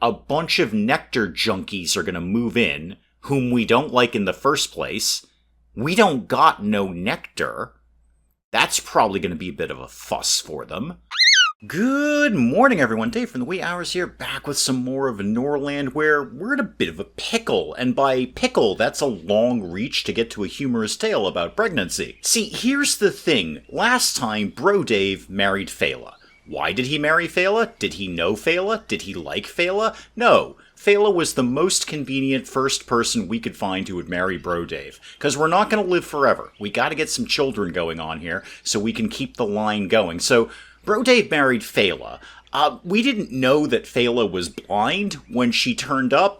a bunch of nectar junkies are going to move in, whom we don't like in the first place. We don't got no nectar. That's probably going to be a bit of a fuss for them. Good morning, everyone. Dave from the wee hours here, back with some more of Norland, where we're in a bit of a pickle. And by pickle, that's a long reach to get to a humorous tale about pregnancy. See, here's the thing. Last time, Bro Dave married Fela. Why did he marry Fela? Did he know Fela? Did he like Fela? No. Fela was the most convenient first person we could find who would marry Bro Dave. Because we're not going to live forever. We got to get some children going on here so we can keep the line going. So, Bro Dave married Fela. We didn't know that Fela was blind when she turned up.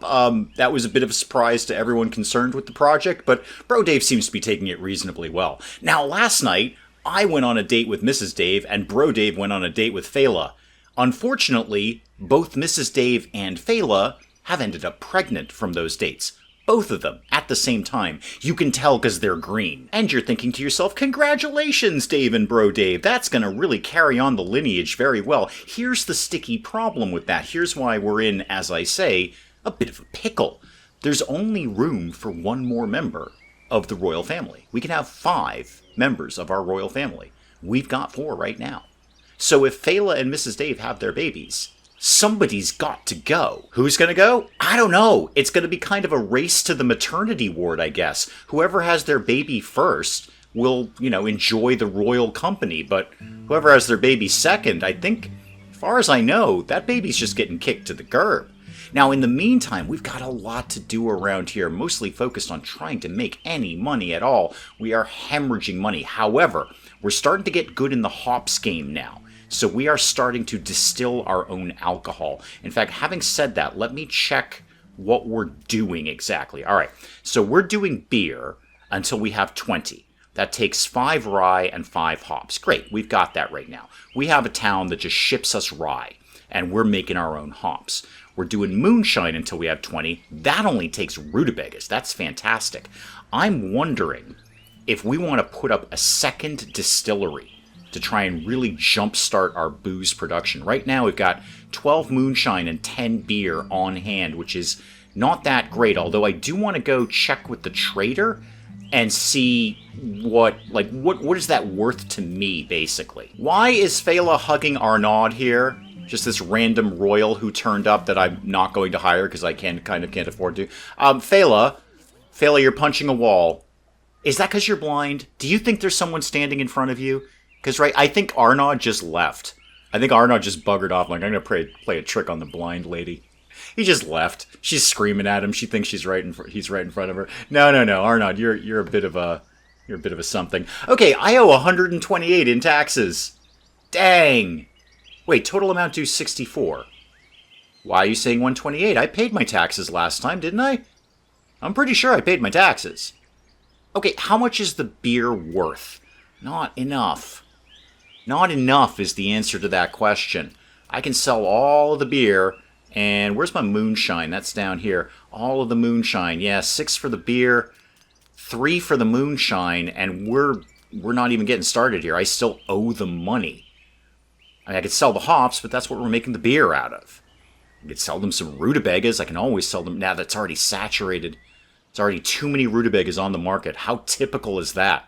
That was a bit of a surprise to everyone concerned with the project, but Bro Dave seems to be taking it reasonably well. Now, last night, I went on a date with Mrs. Dave, and Bro Dave went on a date with Fela. Unfortunately, both Mrs. Dave and Fela have ended up pregnant from those dates. Both of them, at the same time. You can tell because they're green. And you're thinking to yourself, congratulations, Dave and Bro Dave. That's going to really carry on the lineage very well. Here's the sticky problem with that. Here's why we're in, as I say, a bit of a pickle. There's only room for one more member of the royal family. We can have 5 members of our royal family. We've got 4 right now. So if Fela and Mrs. Dave have their babies, somebody's got to go. Who's going to go? I don't know. It's going to be kind of a race to the maternity ward, I guess. Whoever has their baby first will, enjoy the royal company. But whoever has their baby second, I think, as far as I know, that baby's just getting kicked to the curb. Now, in the meantime, we've got a lot to do around here, mostly focused on trying to make any money at all. We are hemorrhaging money. However, we're starting to get good in the hops game now. So we are starting to distill our own alcohol. In fact, having said that, let me check what we're doing exactly. All right, so we're doing beer until we have 20. That takes 5 rye and 5 hops. Great, we've got that right now. We have a town that just ships us rye, and we're making our own hops. We're doing moonshine until we have 20. That only takes rutabagas. That's fantastic. I'm wondering if we want to put up a second distillery to try and really jumpstart our booze production. Right now we've got 12 moonshine and 10 beer on hand, which is not that great, although I do want to go check with the trader and see what is that worth to me, basically. Why is Fela hugging Arnaud here? Just this random royal who turned up that I'm not going to hire because I can't afford to. Fela, you're punching a wall. Is that because you're blind? Do you think there's someone standing in front of you? Because, right, I think Arnaud just left. I think Arnaud just buggered off. Like, I'm going to play a trick on the blind lady. He just left. She's screaming at him. She thinks he's right in front of her. No, Arnaud, you're a bit of a something. Okay, I owe 128 in taxes. Dang. Wait, total amount due 64. Why are you saying 128? I paid my taxes last time, didn't I? I'm pretty sure I paid my taxes. Okay, how much is the beer worth? Not enough. Not enough is the answer to that question. I can sell all of the beer, and where's my moonshine? That's down here. All of the moonshine. Yeah, 6 for the beer, 3 for the moonshine, and we're not even getting started here. I still owe them money. I mean, I could sell the hops, but that's what we're making the beer out of. I could sell them some rutabagas. I can always sell them. Now that's already saturated. There's already too many rutabagas on the market. How typical is that?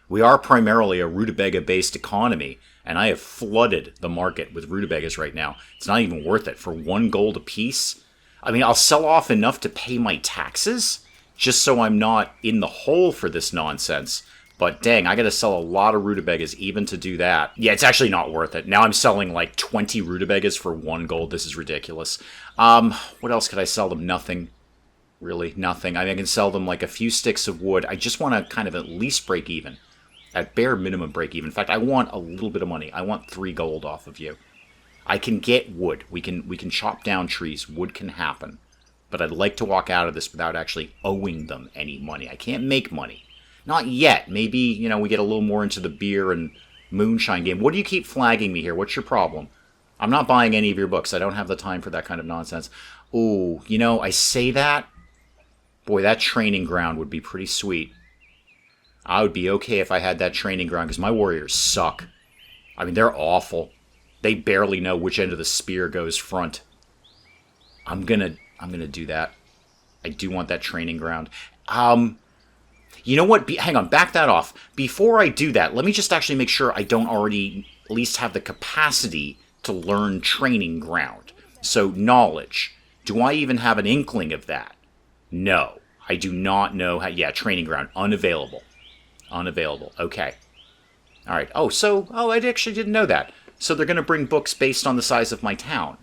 We are primarily a rutabaga-based economy, and I have flooded the market with rutabagas right now. It's not even worth it. For 1 gold a piece, I mean, I'll sell off enough to pay my taxes, just so I'm not in the hole for this nonsense. But dang, I gotta sell a lot of rutabagas even to do that. Yeah, it's actually not worth it. Now I'm selling like 20 rutabagas for 1 gold. This is ridiculous. What else could I sell them? Nothing. Really, nothing. I mean, I can sell them like a few sticks of wood. I just want to kind of at least break even. At bare minimum break even. In fact, I want a little bit of money. I want 3 gold off of you. I can get wood. We can chop down trees. Wood can happen. But I'd like to walk out of this without actually owing them any money. I can't make money. Not yet. Maybe, we get a little more into the beer and moonshine game. What do you keep flagging me here? What's your problem? I'm not buying any of your books. I don't have the time for that kind of nonsense. Ooh, I say that. Boy, that training ground would be pretty sweet. I would be okay if I had that training ground because my warriors suck. I mean, they're awful. They barely know which end of the spear goes front. I'm gonna do that. I do want that training ground. You know what? Hang on, back that off. Before I do that, let me just actually make sure I don't already at least have the capacity to learn training ground. So, knowledge. Do I even have an inkling of that? No. I do not know how... Yeah, training ground. Unavailable. Unavailable. Okay. Alright. I actually didn't know that. So they're going to bring books based on the size of my town.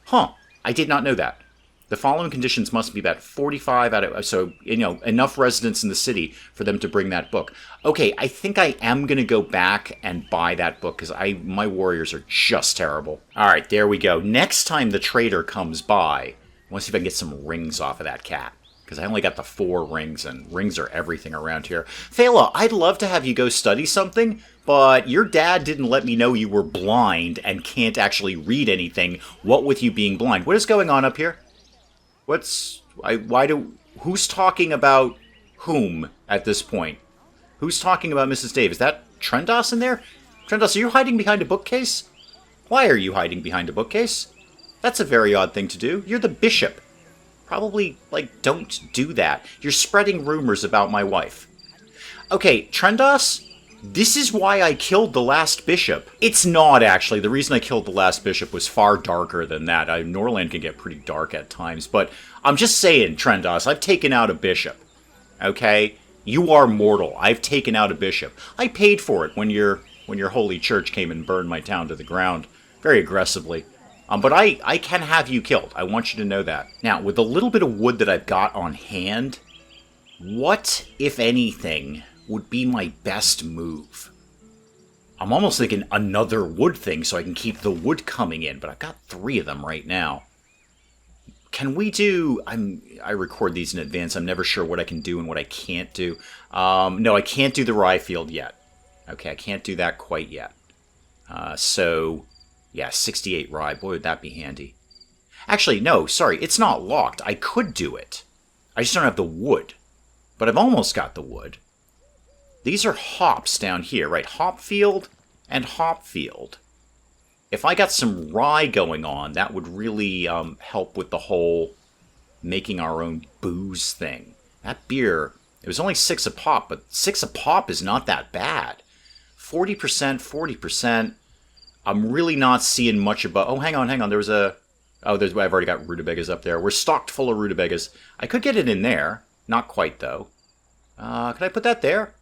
Huh. I did not know that. The following conditions must be about 45 out of... So, enough residents in the city for them to bring that book. Okay, I think I am going to go back and buy that book because my warriors are just terrible. All right, there we go. Next time the trader comes by, I want to see if I can get some rings off of that cat. Because I only got the 4 rings, and rings are everything around here. Thela, I'd love to have you go study something, but your dad didn't let me know you were blind and can't actually read anything, what with you being blind. What is going on up here? Who's talking about whom at this point? Who's talking about Mrs. Dave? Is that Trendos in there? Trendos, are you hiding behind a bookcase? Why are you hiding behind a bookcase? That's a very odd thing to do. You're the bishop. Probably, don't do that. You're spreading rumors about my wife. Okay, Trendos, this is why I killed the last bishop. It's not, actually. The reason I killed the last bishop was far darker than that. Norland can get pretty dark at times, but I'm just saying, Trendos, I've taken out a bishop. Okay? You are mortal. I've taken out a bishop. I paid for it when your holy church came and burned my town to the ground very aggressively. But I can have you killed. I want you to know that. Now, with the little bit of wood that I've got on hand, what, if anything, would be my best move? I'm almost thinking another wood thing so I can keep the wood coming in, but I've got 3 of them right now. Can we do... I record these in advance. I'm never sure what I can do and what I can't do. No, I can't do the rye field yet. Okay, I can't do that quite yet. Yeah, 68 rye. Boy, would that be handy. Actually, no, sorry. It's not locked. I could do it. I just don't have the wood. But I've almost got the wood. These are hops down here, right? Hop field and hop field. If I got some rye going on, that would really help with the whole making our own booze thing. That beer, it was only 6 a pop, but 6 a pop is not that bad. 40%, 40%. I'm really not seeing much about... Oh, hang on. There was a... Oh, I've already got rutabagas up there. We're stocked full of rutabagas. I could get it in there. Not quite, though. Could I put that there?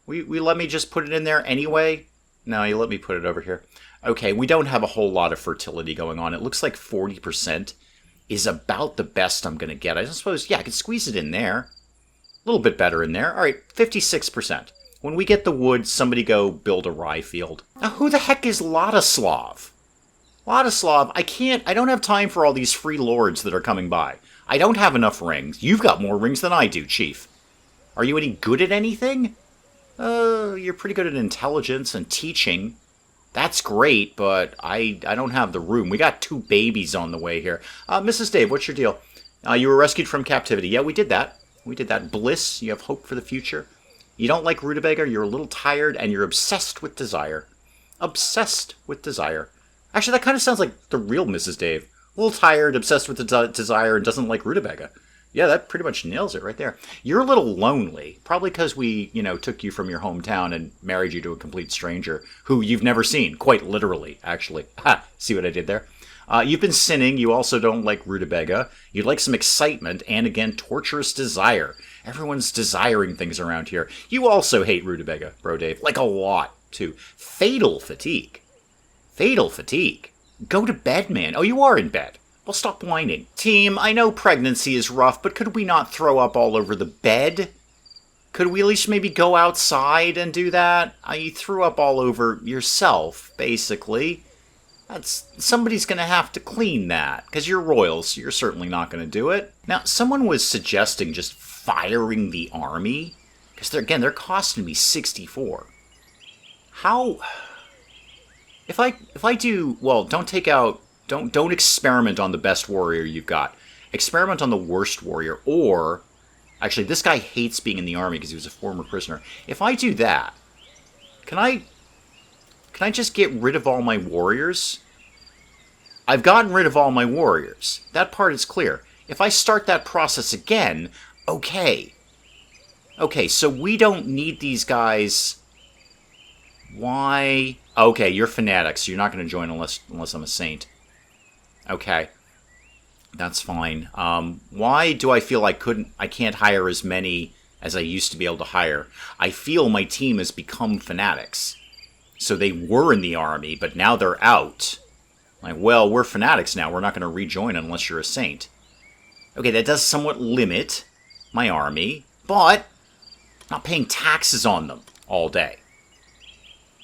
We let me just put it in there anyway? No, you let me put it over here. Okay, we don't have a whole lot of fertility going on. It looks like 40% is about the best I'm going to get. I suppose, yeah, I could squeeze it in there. A little bit better in there. All right, 56%. When we get the wood, somebody go build a rye field. Now, who the heck is Ladislav? Ladislav, I don't have time for all these free lords that are coming by. I don't have enough rings. You've got more rings than I do, Chief. Are you any good at anything? You're pretty good at intelligence and teaching. That's great, but I don't have the room. We got 2 babies on the way here. Mrs. Dave, what's your deal? You were rescued from captivity. Yeah, we did that. We did that. Bliss, you have hope for the future. You don't like rutabaga, you're a little tired, and you're obsessed with desire. Obsessed with desire. Actually, that kind of sounds like the real Mrs. Dave. A little tired, obsessed with desire, and doesn't like rutabaga. Yeah, that pretty much nails it right there. You're a little lonely, probably because we, took you from your hometown and married you to a complete stranger who you've never seen, quite literally, actually. Ha! See what I did there? You've been sinning. You also don't like rutabaga. You'd like some excitement and, again, torturous desire. Everyone's desiring things around here. You also hate rutabaga, Bro Dave. Like a lot, too. Fatal fatigue. Fatal fatigue. Go to bed, man. Oh, you are in bed. Well, stop whining. Team, I know pregnancy is rough, but could we not throw up all over the bed? Could we at least maybe go outside and do that? You threw up all over yourself, basically. Somebody's going to have to clean that, because you're royal, so you're certainly not going to do it. Now, someone was suggesting just firing the army, because they're costing me 64. How... If I do... Well, don't take out... Don't experiment on the best warrior you've got. Experiment on the worst warrior, or... Actually, this guy hates being in the army because he was a former prisoner. If I do that, can I just get rid of all my warriors? I've gotten rid of all my warriors. That part is clear. If I start that process again, okay. Okay, so we don't need these guys. Why? Okay, you're fanatics. So you're not going to join unless I'm a saint. Okay. That's fine. Why do I feel I can't hire as many as I used to be able to hire? I feel my team has become fanatics. So they were in the army, but now they're out. Like, well, we're fanatics now. We're not going to rejoin unless you're a saint. Okay, that does somewhat limit my army, but I'm not paying taxes on them all day.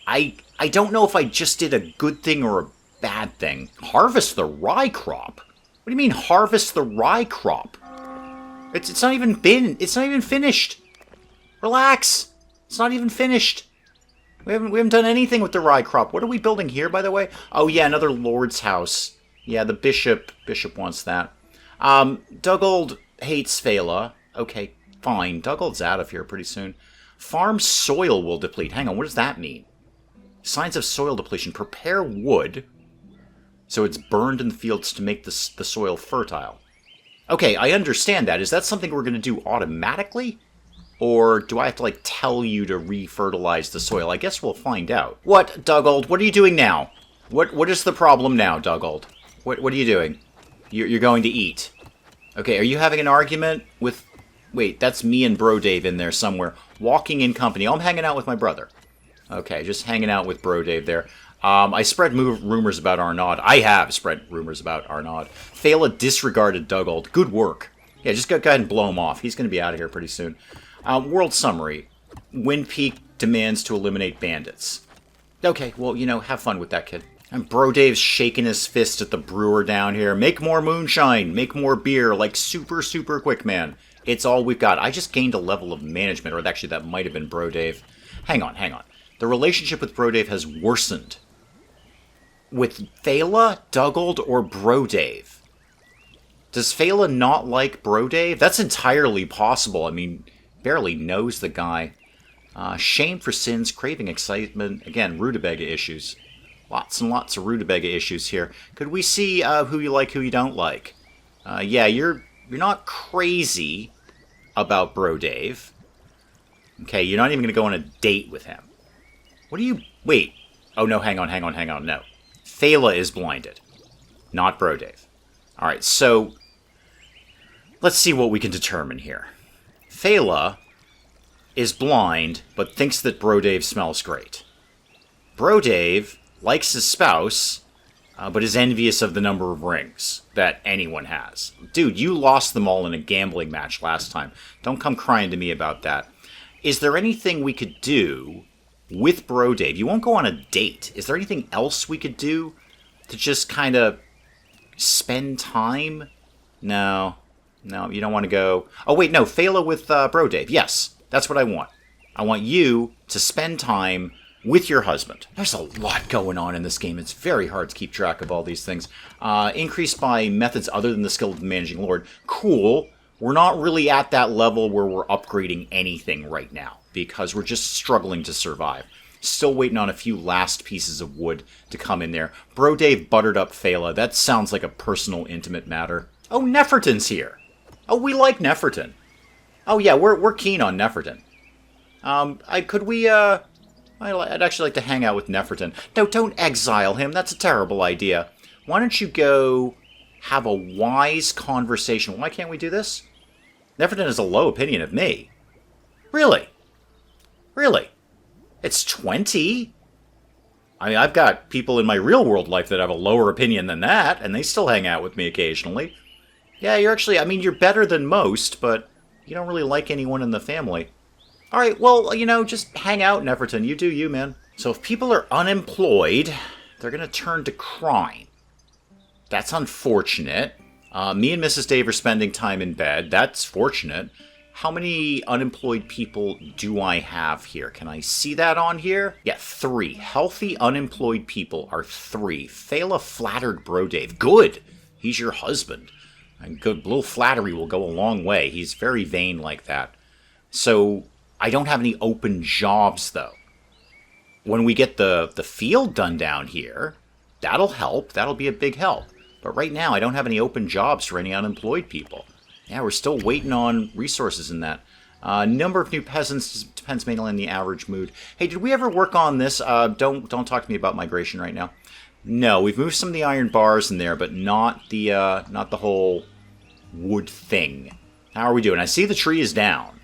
I don't know if I just did a good thing or a bad thing. Harvest the rye crop? What do you mean, harvest the rye crop? It's not even finished. Relax. It's not even finished. We haven't done anything with the rye crop. What are we building here, by the way? Oh yeah, another lord's house. Yeah, the bishop wants that. Duggold hates Phala. Okay, fine. Duggold's out of here pretty soon. Farm soil will deplete. Hang on, what does that mean? Signs of soil depletion. Prepare wood so it's burned in the fields to make the soil fertile. Okay, I understand that. Is that something we're going to do automatically? Or do I have to, like, tell you to re-fertilize the soil? I guess we'll find out. What, Duggold? What are you doing now? What is the problem now, Duggold? What are you doing? You're going to eat. Okay, are you having an argument with... Wait, that's me and Bro Dave in there somewhere. Walking in company. Oh, I'm hanging out with my brother. Okay, just hanging out with Bro Dave there. I spread rumors about Arnaud. I have spread rumors about Arnaud. Phala disregarded Duggold. Good work. Yeah, just go ahead and blow him off. He's going to be out of here pretty soon. World summary. Wind Peak demands to eliminate bandits. Okay, well, have fun with that, kid. And Bro Dave's shaking his fist at the brewer down here. Make more moonshine. Make more beer. Like, super, super quick, man. It's all we've got. I just gained a level of management. Or actually, that might have been Bro Dave. Hang on. The relationship with Bro Dave has worsened. With Phala, Duggold, or Bro Dave? Does Phala not like Bro Dave? That's entirely possible. I mean, barely knows the guy. Shame for sins, craving excitement. Again, rutabaga issues. Lots and lots of rutabaga issues here. Could we see who you like, who you don't like? Yeah, you're not crazy about Bro Dave. Okay, you're not even going to go on a date with him. What do you... Wait. Oh, no, hang on, no. Phala is blinded, not Bro Dave. All right, so let's see what we can determine here. Phala is blind, but thinks that Bro Dave smells great. Bro Dave likes his spouse, but is envious of the number of rings that anyone has. Dude, you lost them all in a gambling match last time. Don't come crying to me about that. Is there anything we could do with Bro Dave? You won't go on a date. Is there anything else we could do to just kind of spend time? No, you don't want to go... Oh, wait, no, Phala with Bro Dave. Yes, that's what I want. I want you to spend time with your husband. There's a lot going on in this game. It's very hard to keep track of all these things. Increased by methods other than the skill of the Managing Lord. Cool. We're not really at that level where we're upgrading anything right now, because we're just struggling to survive. Still waiting on a few last pieces of wood to come in there. Bro Dave buttered up Phala. That sounds like a personal, intimate matter. Oh, Neferton's here. Oh, we like Neferton. Oh, yeah, we're keen on Neferton. I'd actually like to hang out with Neferton. No, don't exile him. That's a terrible idea. Why don't you go have a wise conversation? Why can't we do this? Neferton has a low opinion of me. Really? Really? It's 20? I mean, I've got people in my real-world life that have a lower opinion than that, and they still hang out with me occasionally. Yeah, you're better than most, but you don't really like anyone in the family. Alright, well, just hang out, Neferton. You do you, man. So if people are unemployed, they're going to turn to crime. That's unfortunate. Me and Mrs. Dave are spending time in bed. That's fortunate. How many unemployed people do I have here? Can I see that on here? Yeah, 3. Healthy unemployed people are 3. Phala flattered Bro Dave. Good. He's your husband. And good. A little flattery will go a long way. He's very vain like that. So I don't have any open jobs, though. When we get the field done down here, that'll help. That'll be a big help. But right now, I don't have any open jobs for any unemployed people. Yeah, we're still waiting on resources in that. Number of new peasants depends mainly on the average mood. Hey, did we ever work on this? Don't talk to me about migration right now. No, we've moved some of the iron bars in there, but not the whole wood thing. How are we doing? I see the tree is down.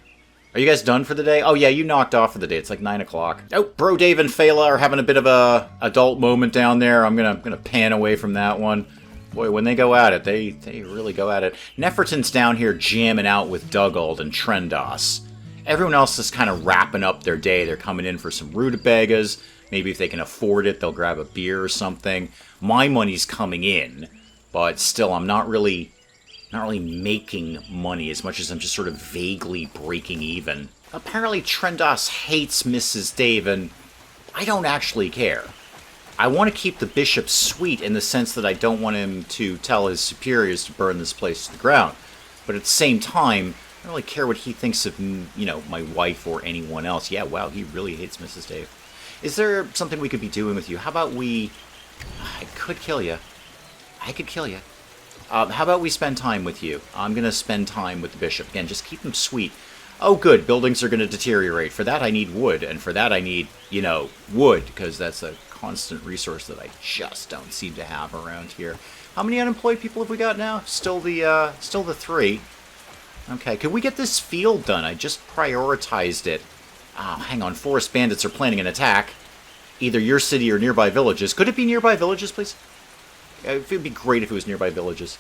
Are you guys done for the day? Oh yeah, you knocked off for the day. It's like 9 o'clock. Oh, Bro Dave and Phala are having a bit of a adult moment down there. I'm gonna pan away from that one. Boy, when they go at it, they really go at it. Neferton's down here jamming out with Dugald and Trendos. Everyone else is kind of wrapping up their day. They're coming in for some rutabagas. Maybe if they can afford it, they'll grab a beer or something. My money's coming in, but still, I'm not really making money as much as I'm just sort of vaguely breaking even. Apparently, Trendos hates Mrs. Dave, and I don't actually care. I want to keep the bishop sweet in the sense that I don't want him to tell his superiors to burn this place to the ground. But at the same time, I don't really care what he thinks of, my wife or anyone else. Yeah, wow, he really hates Mrs. Dave. Is there something we could be doing with you? How about we... I could kill you. How about we spend time with you? I'm going to spend time with the bishop. Again, just keep him sweet. Oh, good, buildings are going to deteriorate. For that, I need wood. And for that, I need, wood, because that's a constant resource that I just don't seem to have around here. How many unemployed people have we got now? Still the 3. Okay, could we get this field done? I just prioritized it. Oh, hang on, forest bandits are planning an attack. Either your city or nearby villages. Could it be nearby villages, please? It would be great if it was nearby villages.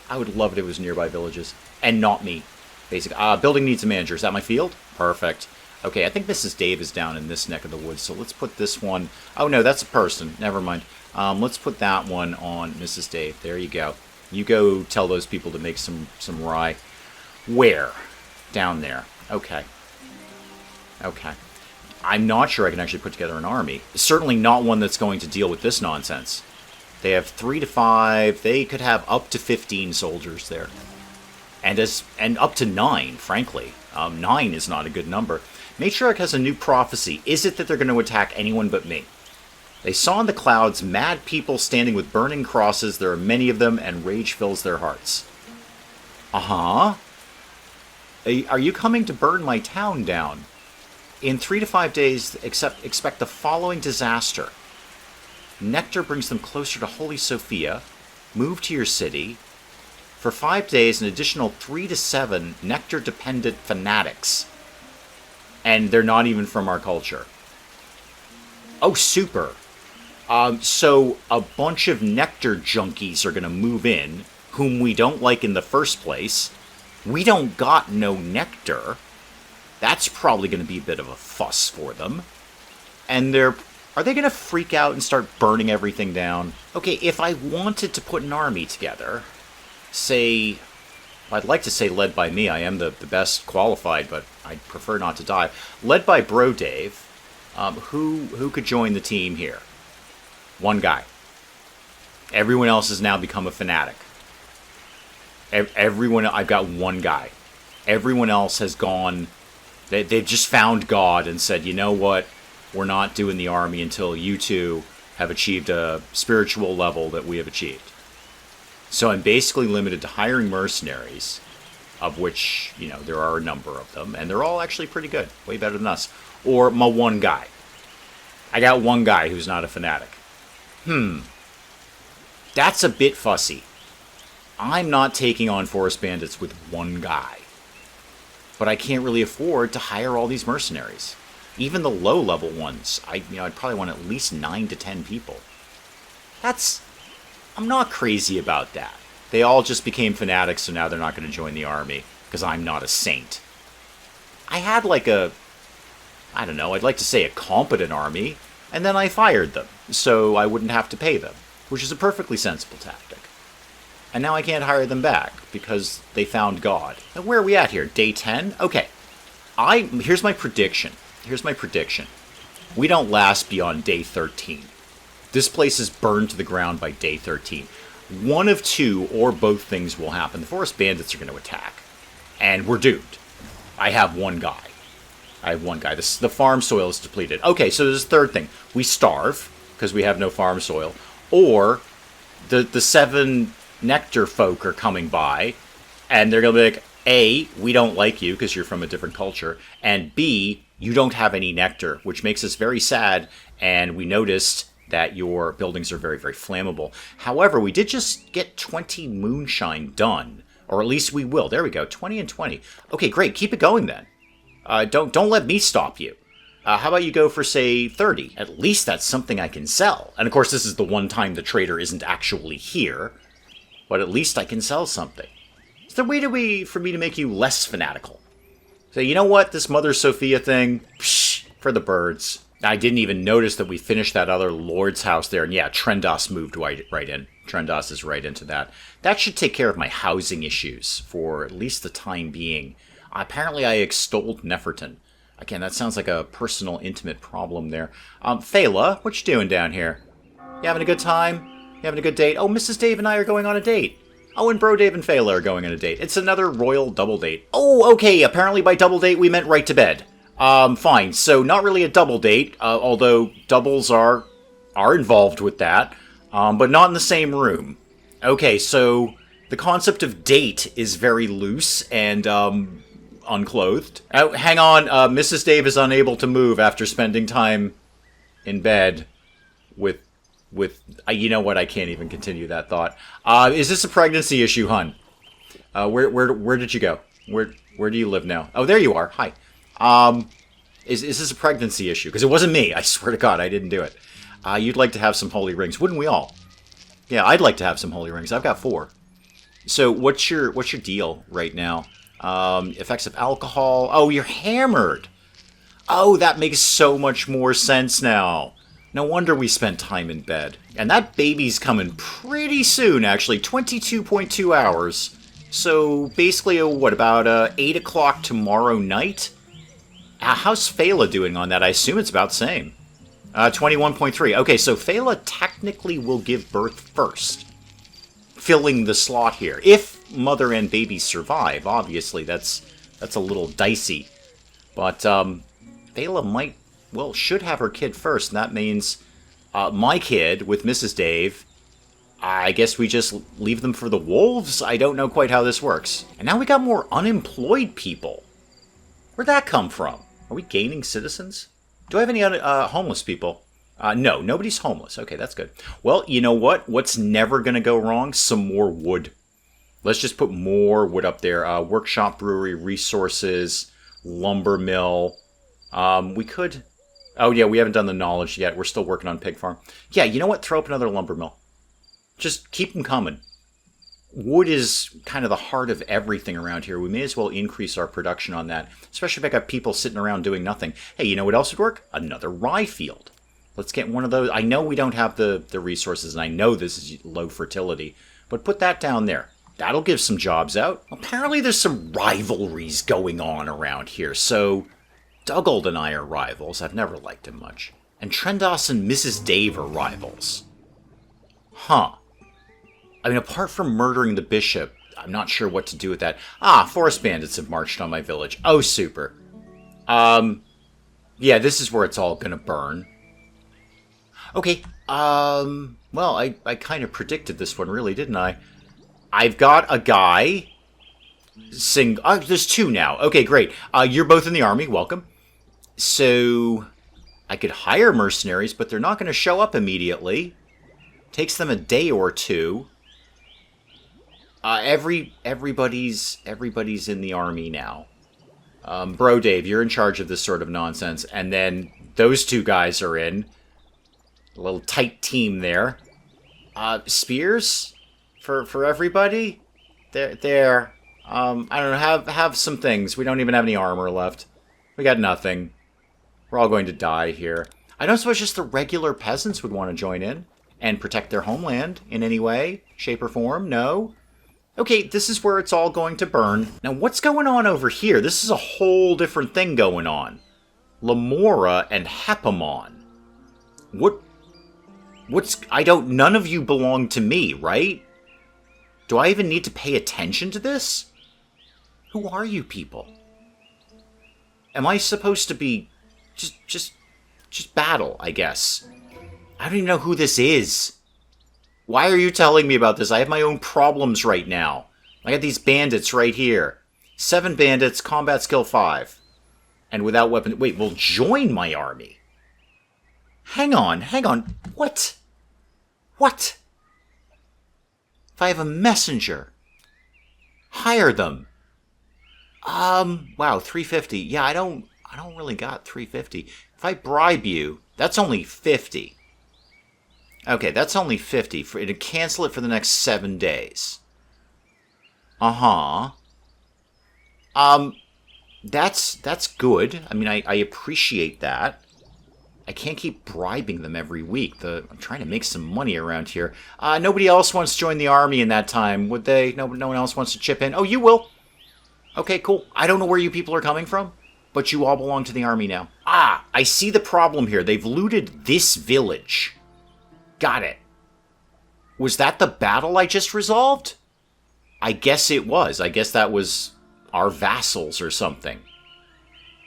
I would love it if it was nearby villages. And not me. Basically. Building needs a manager. Is that my field? Perfect. Okay, I think Mrs. Dave is down in this neck of the woods, so let's put this one... Oh, no, that's a person. Never mind. Let's put that one on Mrs. Dave. There you go. You go tell those people to make some rye. Where? Down there. Okay. Okay. I'm not sure I can actually put together an army. Certainly not one that's going to deal with this nonsense. They have 3 to 5. They could have up to 15 soldiers there. And up to 9, frankly. 9 is not a good number. Matriarch has a new prophecy. Is it that they're going to attack anyone but me? They saw in the clouds mad people standing with burning crosses. There are many of them, and rage fills their hearts. Uh-huh. Are you coming to burn my town down? In 3 to 5 days, expect the following disaster. Nectar brings them closer to Holy Sophia. Move to your city. For 5 days, an additional 3 to 7 nectar-dependent fanatics. And they're not even from our culture. Oh, super. So a bunch of nectar junkies are going to move in, whom we don't like in the first place. We don't got no nectar. That's probably going to be a bit of a fuss for them. And are they going to freak out and start burning everything down? Okay, if I wanted to put an army together, say... I'd like to say led by me. I am the best qualified, but I'd prefer not to die. Led by Bro Dave. Who could join the team here? One guy. Everyone else has now become a fanatic. I've got one guy. Everyone else has gone... They've just found God and said, you know what? We're not doing the army until you two have achieved a spiritual level that we have achieved. So I'm basically limited to hiring mercenaries, of which, there are a number of them, and they're all actually pretty good. Way better than us. Or my one guy. I got one guy who's not a fanatic. That's a bit fussy. I'm not taking on forest bandits with one guy. But I can't really afford to hire all these mercenaries. Even the low-level ones, I'd probably want at least 9 to 10 people. I'm not crazy about that. They all just became fanatics, so now they're not going to join the army, because I'm not a saint. I had I'd like to say a competent army, and then I fired them, so I wouldn't have to pay them, which is a perfectly sensible tactic. And now I can't hire them back, because they found God. Now, where are we at here? Day 10? Okay. Here's my prediction. We don't last beyond day 13. This place is burned to the ground by day 13. One of two or both things will happen. The forest bandits are going to attack. And we're doomed. I have one guy. The farm soil is depleted. Okay, so there's a third thing. We starve, because we have no farm soil. Or the 7 nectar folk are coming by, and they're going to be like, A, we don't like you because you're from a different culture, and B, you don't have any nectar, which makes us very sad, and we noticed that your buildings are very, very flammable. However, we did just get 20 moonshine done, or at least we will. There we go, 20 and 20. Okay, great, keep it going then. Don't let me stop you. How about you go for, say, 30? At least that's something I can sell. And of course, this is the one time the trader isn't actually here, but at least I can sell something. Is there a way for me to make you less fanatical? Say, you know what, this Mother Sophia thing, psh, for the birds. I didn't even notice that we finished that other lord's house there. And yeah, Trendos moved right in. Trendos is right into that. That should take care of my housing issues for at least the time being. Apparently I extolled Neferton. Again, that sounds like a personal, intimate problem there. Phala, what you doing down here? You having a good time? You having a good date? Oh, Mrs. Dave and I are going on a date. Oh, and Bro Dave and Phala are going on a date. It's another royal double date. Oh, okay, apparently by double date we meant right to bed. Fine. So not really a double date, although doubles are involved with that, but not in the same room. Okay, so the concept of date is very loose and unclothed. Oh, hang on, Mrs. Dave is unable to move after spending time in bed with you know what? I can't even continue that thought. Is this a pregnancy issue, hun? Where did you go? Where do you live now? Oh, there you are. Hi. Is this a pregnancy issue? Because it wasn't me. I swear to God, I didn't do it. You'd like to have some holy rings, wouldn't we all? Yeah, I'd like to have some holy rings. I've got 4. So what's your deal right now? Effects of alcohol. Oh, you're hammered. Oh, that makes so much more sense now. No wonder we spent time in bed. And that baby's coming pretty soon, actually. 22.2 hours. So basically, what, about 8 o'clock tomorrow night? How's Phala doing on that? I assume it's about the same. 21.3. Okay, so Phala technically will give birth first. Filling the slot here. If mother and baby survive, obviously, that's a little dicey. But Phala might, well, should have her kid first, and that means my kid with Mrs. Dave, I guess we just leave them for the wolves? I don't know quite how this works. And now we got more unemployed people. Where'd that come from? Are we gaining citizens? Do I have any homeless people? No, nobody's homeless. Okay, that's good. Well, you know what? What's never going to go wrong? Some more wood. Let's just put more wood up there. Workshop, brewery, resources, lumber mill. We could... Oh, yeah, we haven't done the knowledge yet. We're still working on pig farm. Yeah, you know what? Throw up another lumber mill. Just keep them coming. Wood is kind of the heart of everything around here. We may as well increase our production on that, especially if I got people sitting around doing nothing. Hey, you know what else would work? Another rye field. Let's get one of those. I know we don't have the resources, and I know this is low fertility, but put that down there. That'll give some jobs out. Apparently there's some rivalries going on around here, so Duggold and I are rivals. I've never liked him much. And Trendos and Mrs. Dave are rivals. Huh. I mean, apart from murdering the bishop, I'm not sure what to do with that. Ah, forest bandits have marched on my village. Oh, super. Yeah, this is where it's all gonna burn. Okay, well, I kind of predicted this one, really, didn't I? I've got a guy... there's 2 now. Okay, great. You're both in the army. Welcome. So, I could hire mercenaries, but they're not going to show up immediately. Takes them a day or 2. Everybody's in the army now. Bro Dave, you're in charge of this sort of nonsense. And then those 2 guys are in. A little tight team there. Spears? For everybody? There. I don't know, have some things. We don't even have any armor left. We got nothing. We're all going to die here. I don't suppose just the regular peasants would want to join in and protect their homeland in any way, shape, or form. No? Okay, this is where it's all going to burn. Now, what's going on over here? This is a whole different thing going on. Lamora and Hepamon. None of you belong to me, right? Do I even need to pay attention to this? Who are you people? Am I supposed to be just battle, I guess? I don't even know who this is. Why are you telling me about this? I have my own problems right now. I got these bandits right here. 7 bandits, combat skill 5. And without weapon... Wait, will join my army. Hang on. What? What? If I have a messenger, hire them. Wow, 350. Yeah, I don't really got 350. If I bribe you, that's only 50. Okay, that's only 50 to cancel it for the next 7 days. Uh-huh. That's good. I mean, I appreciate that. I can't keep bribing them every week. I'm trying to make some money around here. Nobody else wants to join the army in that time, would they? No one else wants to chip in. Oh, you will. Okay, cool. I don't know where you people are coming from, but you all belong to the army now. Ah, I see the problem here. They've looted this village. Got it. Was that the battle I just resolved? I guess it was. I guess that was our vassals or something.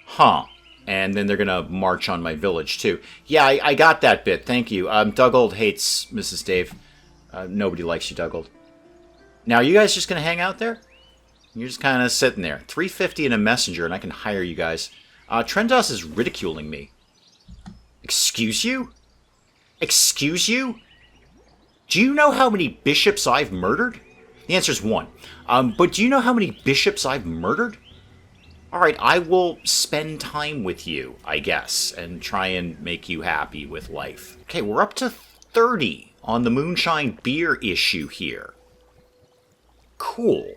Huh. And then they're going to march on my village, too. Yeah, I got that bit. Thank you. Duggold hates Mrs. Dave. Nobody likes you, Duggold. Now, are you guys just going to hang out there? You're just kind of sitting there. 350 and a messenger, and I can hire you guys. Trendos is ridiculing me. Excuse you? Excuse you? Do you know how many bishops I've murdered? The answer is 1. But do you know how many bishops I've murdered? Alright, I will spend time with you, I guess, and try and make you happy with life. Okay, we're up to 30 on the moonshine beer issue here. Cool.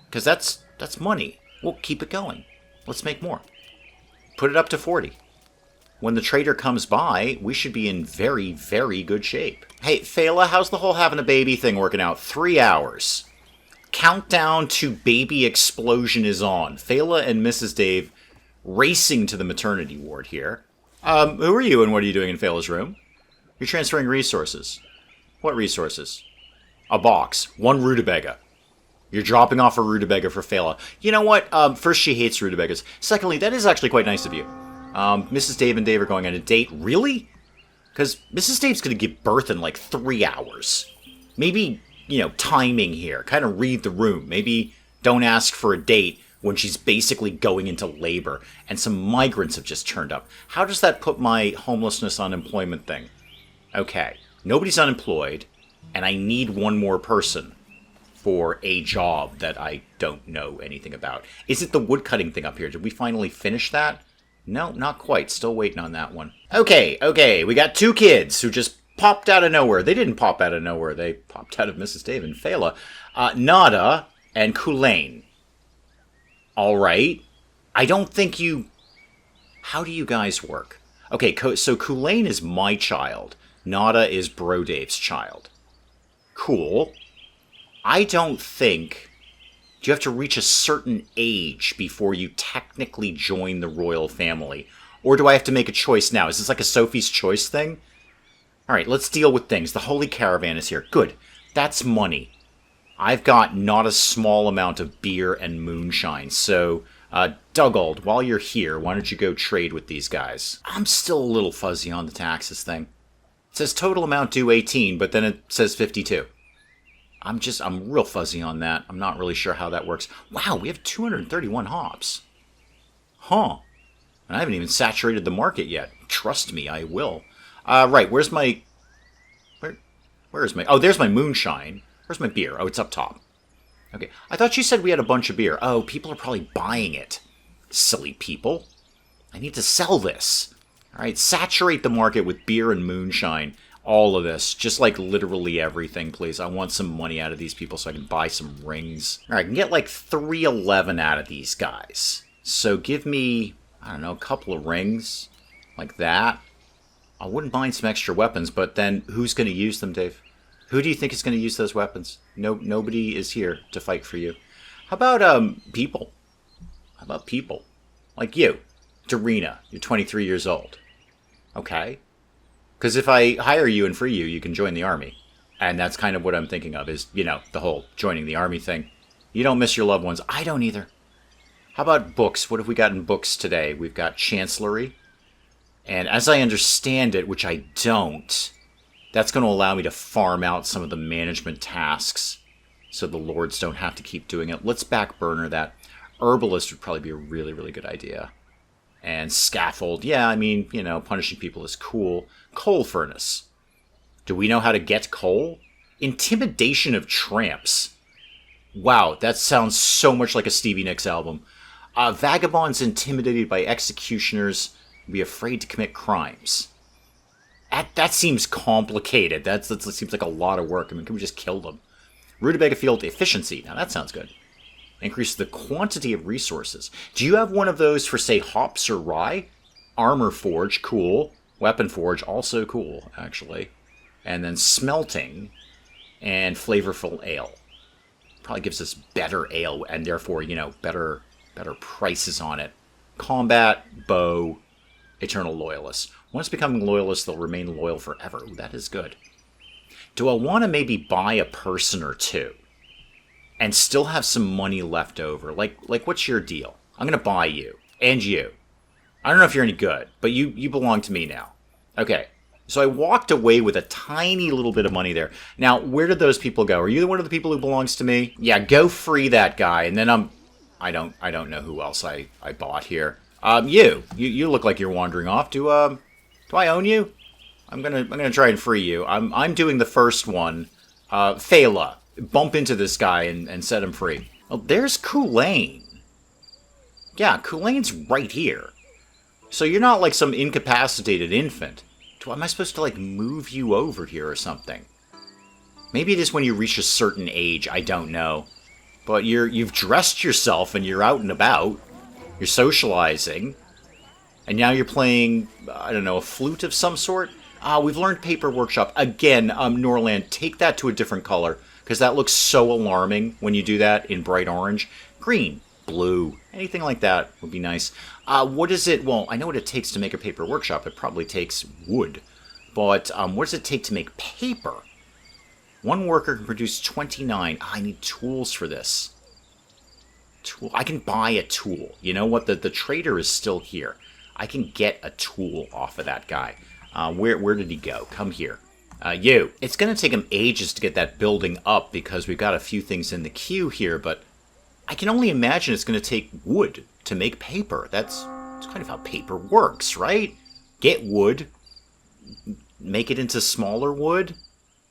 Because that's money. We'll keep it going. Let's make more. Put it up to 40. When the trader comes by, we should be in very, very good shape. Hey, Phala, how's the whole having a baby thing working out? 3 hours. Countdown to baby explosion is on. Phala and Mrs. Dave racing to the maternity ward here. Who are you and what are you doing in Phala's room? You're transferring resources. What resources? A box. 1 rutabaga. You're dropping off a rutabaga for Phala. You know what? First, she hates rutabagas. Secondly, that is actually quite nice of you. Mrs. Dave and Dave are going on a date. Really? Because Mrs. Dave's going to give birth in like 3 hours. Maybe, timing here. Kind of read the room. Maybe don't ask for a date when she's basically going into labor and some migrants have just turned up. How does that put my homelessness unemployment thing? Okay, nobody's unemployed, and I need 1 more person for a job that I don't know anything about. Is it the woodcutting thing up here? Did we finally finish that? No, not quite. Still waiting on that one. Okay. We got 2 kids who just popped out of nowhere. They didn't pop out of nowhere. They popped out of Mrs. Dave and Phala. Nada and Kulain. All right. I don't think you... How do you guys work? Okay, so Kulain is my child. Nada is Bro Dave's child. Cool. I don't think... Do you have to reach a certain age before you technically join the royal family? Or do I have to make a choice now? Is this like a Sophie's Choice thing? Alright, let's deal with things. The Holy Caravan is here. Good. That's money. I've got not a small amount of beer and moonshine. So, Duggold, while you're here, why don't you go trade with these guys? I'm still a little fuzzy on the taxes thing. It says total amount due 18, but then it says 52. I'm real fuzzy on that. I'm not really sure how that works. Wow, we have 231 hops. Huh. And I haven't even saturated the market yet. Trust me, I will. Right, where's my... Where is my... Oh, there's my moonshine. Where's my beer? Oh, it's up top. Okay, I thought you said we had a bunch of beer. Oh, people are probably buying it. Silly people. I need to sell this. Alright, saturate the market with beer and moonshine. All of this. Just like literally everything, please. I want some money out of these people so I can buy some rings. Alright, I can get like 311 out of these guys. So give me, I don't know, a couple of rings. Like that. I wouldn't mind some extra weapons, but then who's going to use them, Dave? Who do you think is going to use those weapons? Nobody is here to fight for you. How about, people? How about people? Like you. Darina. You're 23 years old. Okay. Because if I hire you and free you, you can join the army. And that's kind of what I'm thinking of is, the whole joining the army thing. You don't miss your loved ones. I don't either. How about books? What have we got in books today? We've got Chancellery. And as I understand it, which I don't, That's going to allow me to farm out some of the management tasks so the lords don't have to keep doing it. Let's back burner that. Herbalist would probably be a really, really good idea. And scaffold, yeah, I mean, you know, punishing people is cool. Coal furnace. Do we know how to get coal? Intimidation of tramps. Wow, that sounds so much like a Stevie Nicks album. Vagabonds intimidated by executioners, be afraid to commit crimes. That seems complicated. That seems like a lot of work. I mean, can we just kill them? Rutabaga field efficiency. Now that sounds good. Increase the quantity of resources. Do you have one of those for, say, hops or rye? Armor forge, cool. Weapon forge, also cool, actually. And then smelting and flavorful ale. Probably gives us better ale and therefore, you know, better prices on it. Combat, bow, eternal loyalists. Once becoming loyalists, they'll remain loyal forever. Ooh, that is good. Do I want to maybe buy a person or two and still have some money left over? Like what's your deal? I'm going to buy you. And you. I don't know if you're any good, but you belong to me now. Okay. So I walked away with a tiny little bit of money there. Now, where did those people go? Are you one of the people who belongs to me? Yeah, go free that guy. And then I don't know who else I bought here. You look like you're wandering off. Do I own you? I'm gonna try and free you. I'm doing the first one. Phala, bump into this guy and set him free. Well, there's Kulain. Yeah, Kulain's right here. So you're not like some incapacitated infant. Am I supposed to like move you over here or something? Maybe it is when you reach a certain age. I don't know. But you've dressed yourself and you're out and about. You're socializing. And now you're playing, I don't know, a flute of some sort? We've learned Paper Workshop. Again, Norland, take that to a different color. Because that looks so alarming when you do that in bright orange. Green, blue, anything like that would be nice. What is it? Well, I know what it takes to make a Paper Workshop. It probably takes wood. But what does it take to make paper? One worker can produce 29. I need tools for this. I can buy a tool. You know what? The trader is still here. I can get a tool off of that guy. Where did he go? Come here. You. It's going to take him ages to get that building up because we've got a few things in the queue here, but I can only imagine it's going to take wood to make paper. That's kind of how paper works, right? Get wood, make it into smaller wood,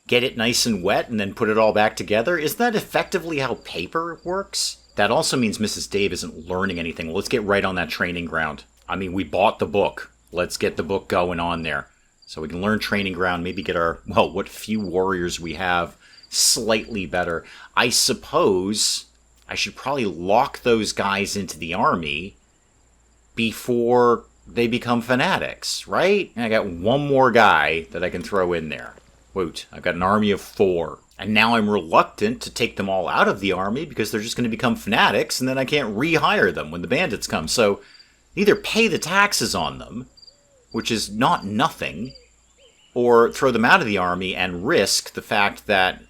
get it nice and wet, and then put it all back together. Isn't that effectively how paper works? That also means Mrs. Dave isn't learning anything. Well, let's get right on that training ground. I mean, we bought the book. Let's get the book going on there. So we can learn training ground, maybe get our, well, what few warriors we have slightly better. I suppose I should probably lock those guys into the army before they become fanatics, right? And I got one more guy that I can throw in there. Woot, I've got an army of 4. And now I'm reluctant to take them all out of the army because they're just going to become fanatics and then I can't rehire them when the bandits come. So either pay the taxes on them, which is not nothing, or throw them out of the army and risk the fact that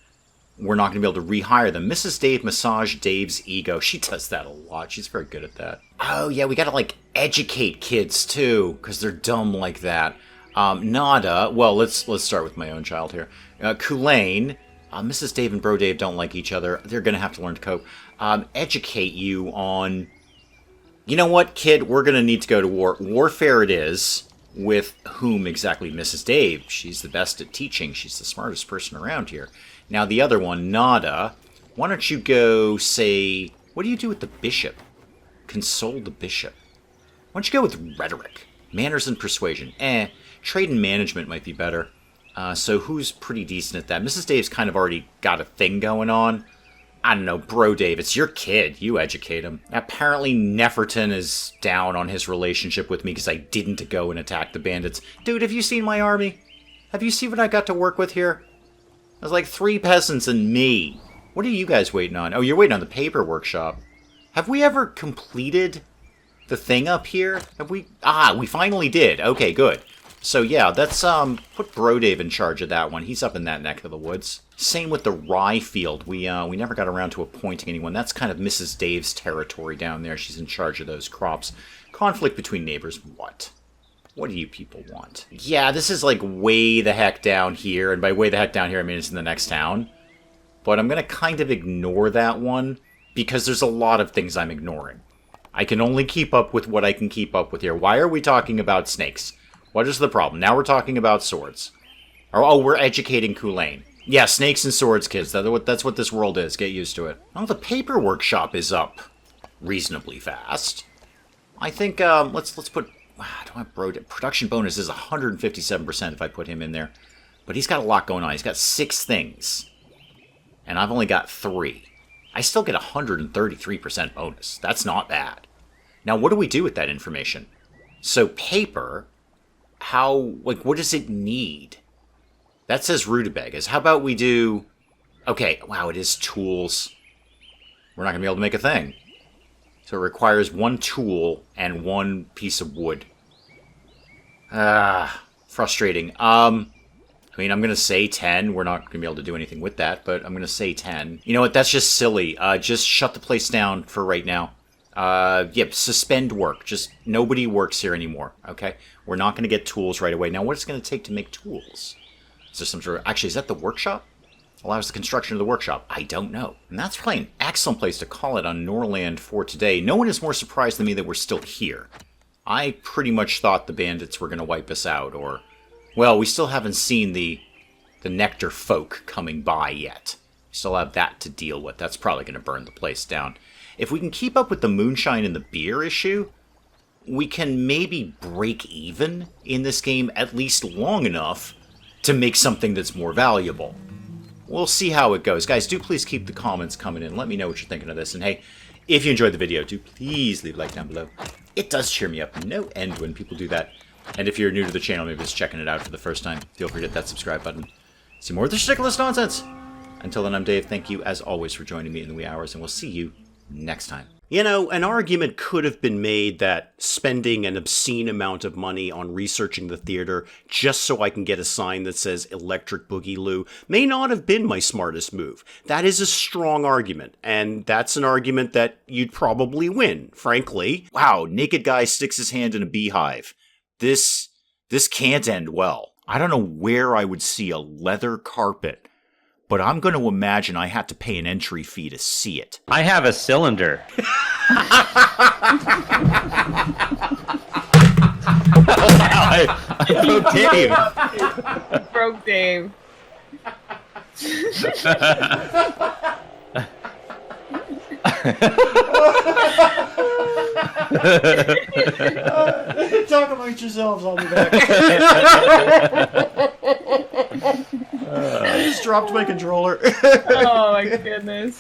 we're not going to be able to rehire them. Mrs. Dave massage Dave's ego. She does that a lot. She's very good at that. Oh, yeah, we got to, like, educate kids, too, because they're dumb like that. Nada. Well, let's start with my own child here. Kulain. Mrs. Dave and Bro Dave don't like each other. They're going to have to learn to cope. Educate you on... You know what, kid? We're going to need to go to war. Warfare it is. With whom exactly? Mrs. Dave. She's the best at teaching. She's the smartest person around here. Now, the other one, Nada. Why don't you go, say... What do you do with the bishop? Console the bishop. Why don't you go with rhetoric? Manners and persuasion. Trade and management might be better. So who's pretty decent at that? Mrs. Dave's kind of already got a thing going on. I don't know, Bro Dave, it's your kid. You educate him. Apparently Neferton is down on his relationship with me because I didn't go and attack the bandits. Dude, have you seen my army? Have you seen what I got to work with here? There's like 3 peasants and me. What are you guys waiting on? Oh, you're waiting on the Paper Workshop. Have we ever completed the thing up here? Have we? We finally did. Okay, good. So yeah, that's, put Bro Dave in charge of that one. He's up in that neck of the woods. Same with the rye field. We never got around to appointing anyone. That's kind of Mrs. Dave's territory down there. She's in charge of those crops. Conflict between neighbors, what? What do you people want? Yeah, this is like way the heck down here, and by way the heck down here, I mean it's in the next town. But I'm going to kind of ignore that one, because there's a lot of things I'm ignoring. I can only keep up with what I can keep up with here. Why are we talking about snakes? What is the problem? Now we're talking about swords. Oh, we're educating Kulain. Yeah, snakes and swords, kids. That's what this world is. Get used to it. Oh, the paper workshop is up reasonably fast. I think, let's put... I don't have production bonus is 157% if I put him in there. But he's got a lot going on. He's got 6 things. And I've only got 3. I still get 133% bonus. That's not bad. Now, what do we do with that information? So, paper, what does it need? That says rutabagas. How about we do... Okay, wow, it is tools. We're not going to be able to make a thing. So it requires 1 tool and 1 piece of wood. Frustrating. I mean, I'm going to say 10. We're not going to be able to do anything with that, but I'm going to say 10. You know what? That's just silly. Just shut the place down for right now. Yep, suspend work. Just nobody works here anymore, okay? We're not going to get tools right away. Now, what's it going to take to make tools? Is there some sort of... Actually, is that the workshop? Allows the construction of the workshop. I don't know. And that's probably an excellent place to call it on Norland for today. No one is more surprised than me that we're still here. I pretty much thought the bandits were going to wipe us out, or... Well, we still haven't seen the nectar folk coming by yet. We still have that to deal with. That's probably going to burn the place down. If we can keep up with the moonshine and the beer issue, we can maybe break even in this game at least long enough to make something that's more valuable. We'll see how it goes. Guys, do please keep the comments coming in. Let me know what you're thinking of this. And hey, if you enjoyed the video, do please leave a like down below. It does cheer me up no end when people do that. And if you're new to the channel, maybe just checking it out for the first time, feel free to hit that subscribe button. See more of this ridiculous nonsense. Until then, I'm Dave. Thank you, as always, for joining me in the wee hours, and we'll see you next time. You know, an argument could have been made that spending an obscene amount of money on researching the theater just so I can get a sign that says Electric Boogaloo may not have been my smartest move. That is a strong argument, and that's an argument that you'd probably win, frankly. Wow, naked guy sticks his hand in a beehive. This can't end well. I don't know where I would see a leather carpet, but I'm going to imagine I had to pay an entry fee to see it. I have a cylinder. I broke Dave. You broke Dave. Talk amongst yourselves, I'll be back. I just dropped my controller. Oh my goodness.